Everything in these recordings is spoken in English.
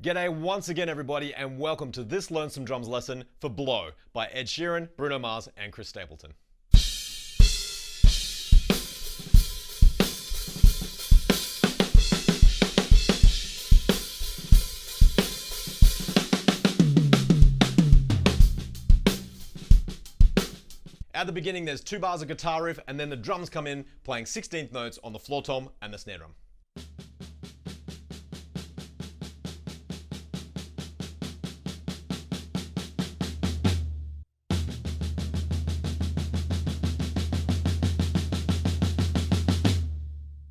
G'day once again everybody and welcome to this Learn Some Drums lesson for Blow by Ed Sheeran, Bruno Mars and Chris Stapleton. At the beginning there's 2 bars of guitar riff and then the drums come in playing 16th notes on the floor tom and the snare drum.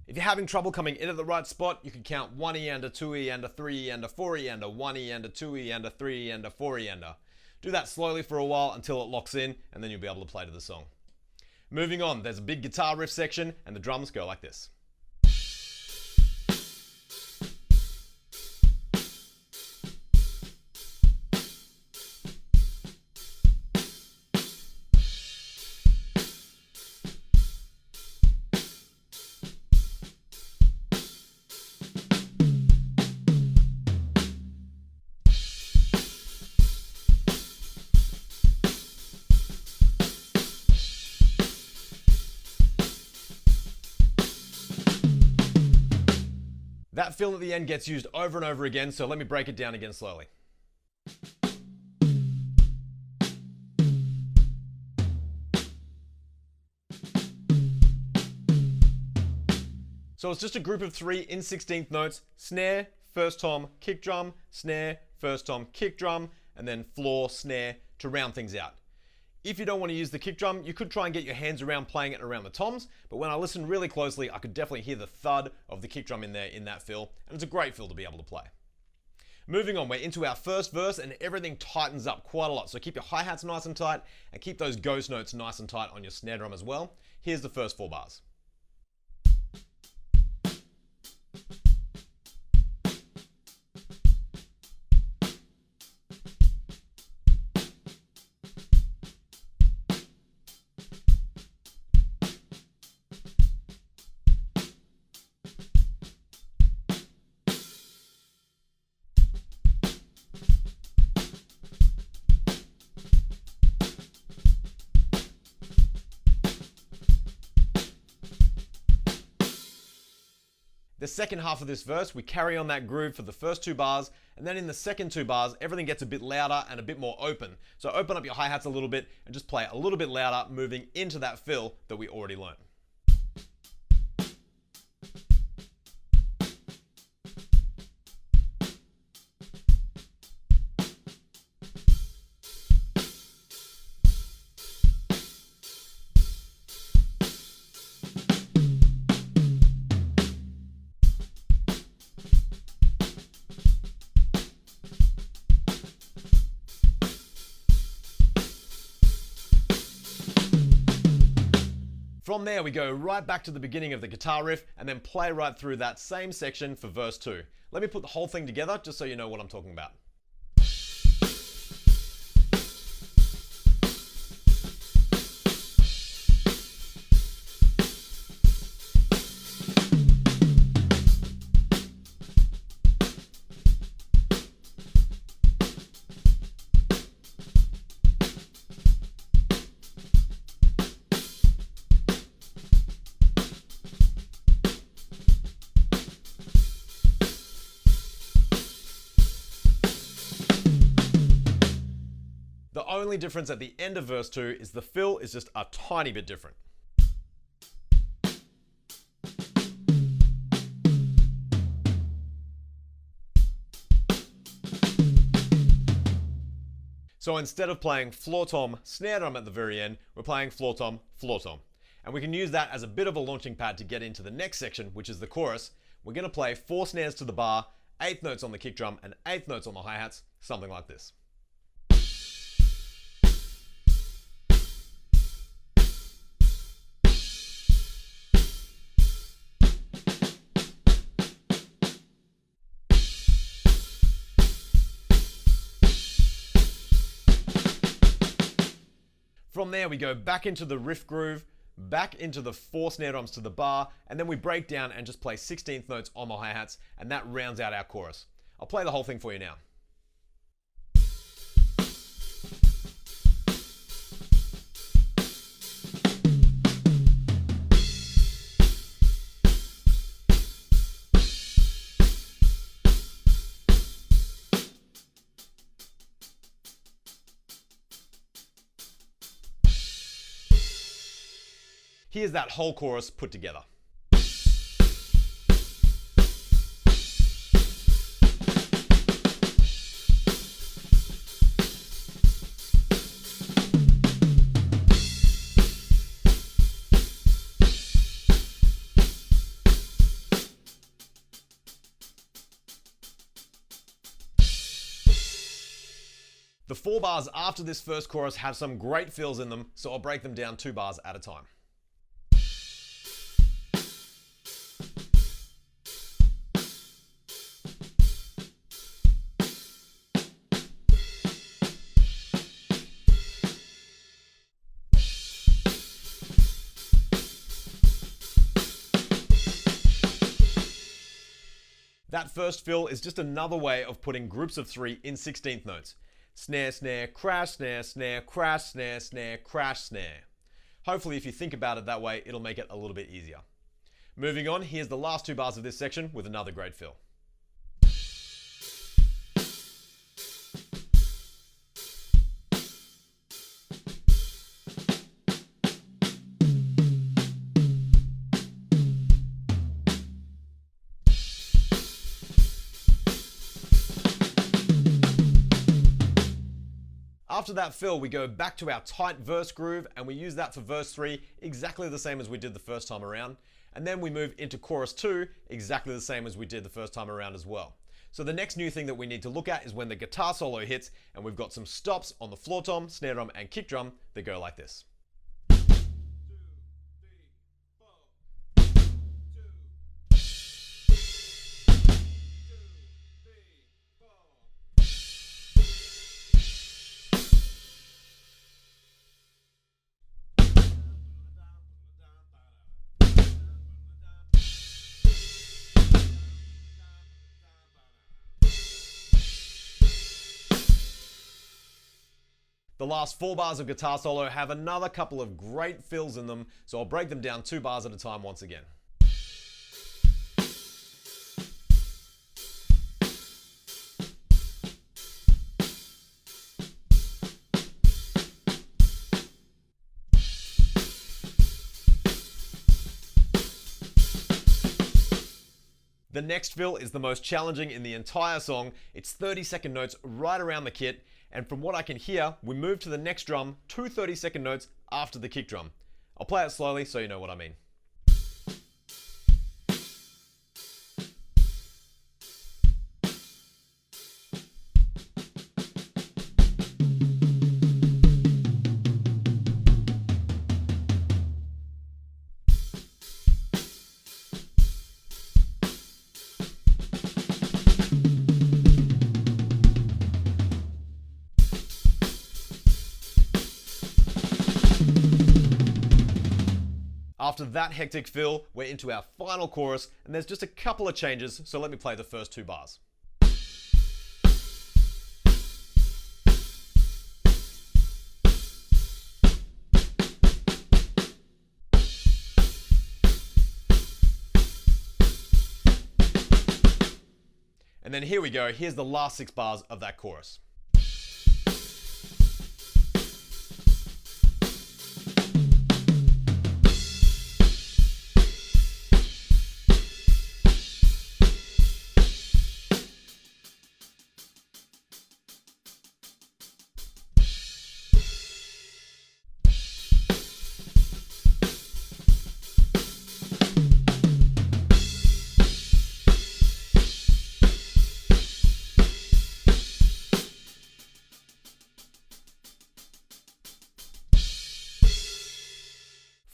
If you're having trouble coming in at the right spot, you can count 1E and a 2E and a 3E and a 4E and a 1E and a 2E and a 3E and a 4E and a. Do that slowly for a while until it locks in and then you'll be able to play to the song. Moving on, there's a big guitar riff section and the drums go like this. That fill at the end gets used over and over again, so let me break it down again slowly. So it's just a group of 3 in 16th notes: snare, first tom, kick drum, snare, first tom, kick drum, and then floor, snare to round things out. If you don't want to use the kick drum, you could try and get your hands around playing it around the toms, but when I listened really closely, I could definitely hear the thud of the kick drum in there in that fill, and it's a great fill to be able to play. Moving on, we're into our first verse and everything tightens up quite a lot, so keep your hi-hats nice and tight and keep those ghost notes nice and tight on your snare drum as well. Here's the first 4 bars. The second half of this verse, we carry on that groove for the first 2 bars, and then in the second 2 bars, everything gets a bit louder and a bit more open. So open up your hi-hats a little bit and just play a little bit louder, moving into that fill that we already learned. From there, we go right back to the beginning of the guitar riff and then play right through that same section for verse 2. Let me put the whole thing together just so you know what I'm talking about. The only difference at the end of verse 2 is the fill is just a tiny bit different. So instead of playing floor tom, snare drum at the very end, we're playing floor tom, floor tom. And we can use that as a bit of a launching pad to get into the next section, which is the chorus. We're going to play 4 snares to the bar, 8th notes on the kick drum, and 8th notes on the hi-hats, something like this. From there, we go back into the riff groove, back into the 4 snare drums to the bar, and then we break down and just play 16th notes on the hi-hats, and that rounds out our chorus. I'll play the whole thing for you now. Here's that whole chorus put together. The 4 bars after this first chorus have some great fills in them, so I'll break them down 2 bars at a time. That first fill is just another way of putting groups of 3 in 16th notes. Snare, snare, crash, snare, snare, crash, snare, snare, crash, snare. Hopefully if you think about it that way, it'll make it a little bit easier. Moving on, here's the last 2 bars of this section with another great fill. After that fill, we go back to our tight verse groove and we use that for verse 3 exactly the same as we did the first time around. And then we move into chorus 2 exactly the same as we did the first time around as well. So the next new thing that we need to look at is when the guitar solo hits and we've got some stops on the floor tom, snare drum and kick drum that go like this. The last 4 bars of guitar solo have another couple of great fills in them, so I'll break them down 2 bars at a time once again. The next fill is the most challenging in the entire song. It's 30-second notes right around the kit, and from what I can hear, we move to the next drum 2 30-second notes after the kick drum. I'll play it slowly so you know what I mean. After that hectic fill, we're into our final chorus, and there's just a couple of changes, so let me play the first 2 bars. And then here we go, here's the last 6 bars of that chorus.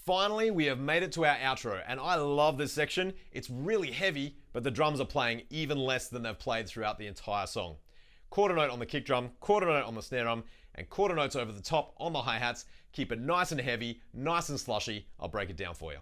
Finally, we have made it to our outro, and I love this section. It's really heavy, but the drums are playing even less than they've played throughout the entire song. Quarter note on the kick drum, quarter note on the snare drum, and quarter notes over the top on the hi-hats. Keep it nice and heavy, nice and slushy. I'll break it down for you.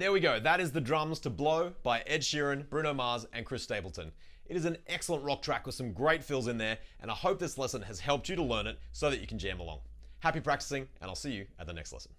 there we go. That is The Drums to Blow by Ed Sheeran, Bruno Mars, and Chris Stapleton. It is an excellent rock track with some great fills in there, and I hope this lesson has helped you to learn it so that you can jam along. Happy practicing, and I'll see you at the next lesson.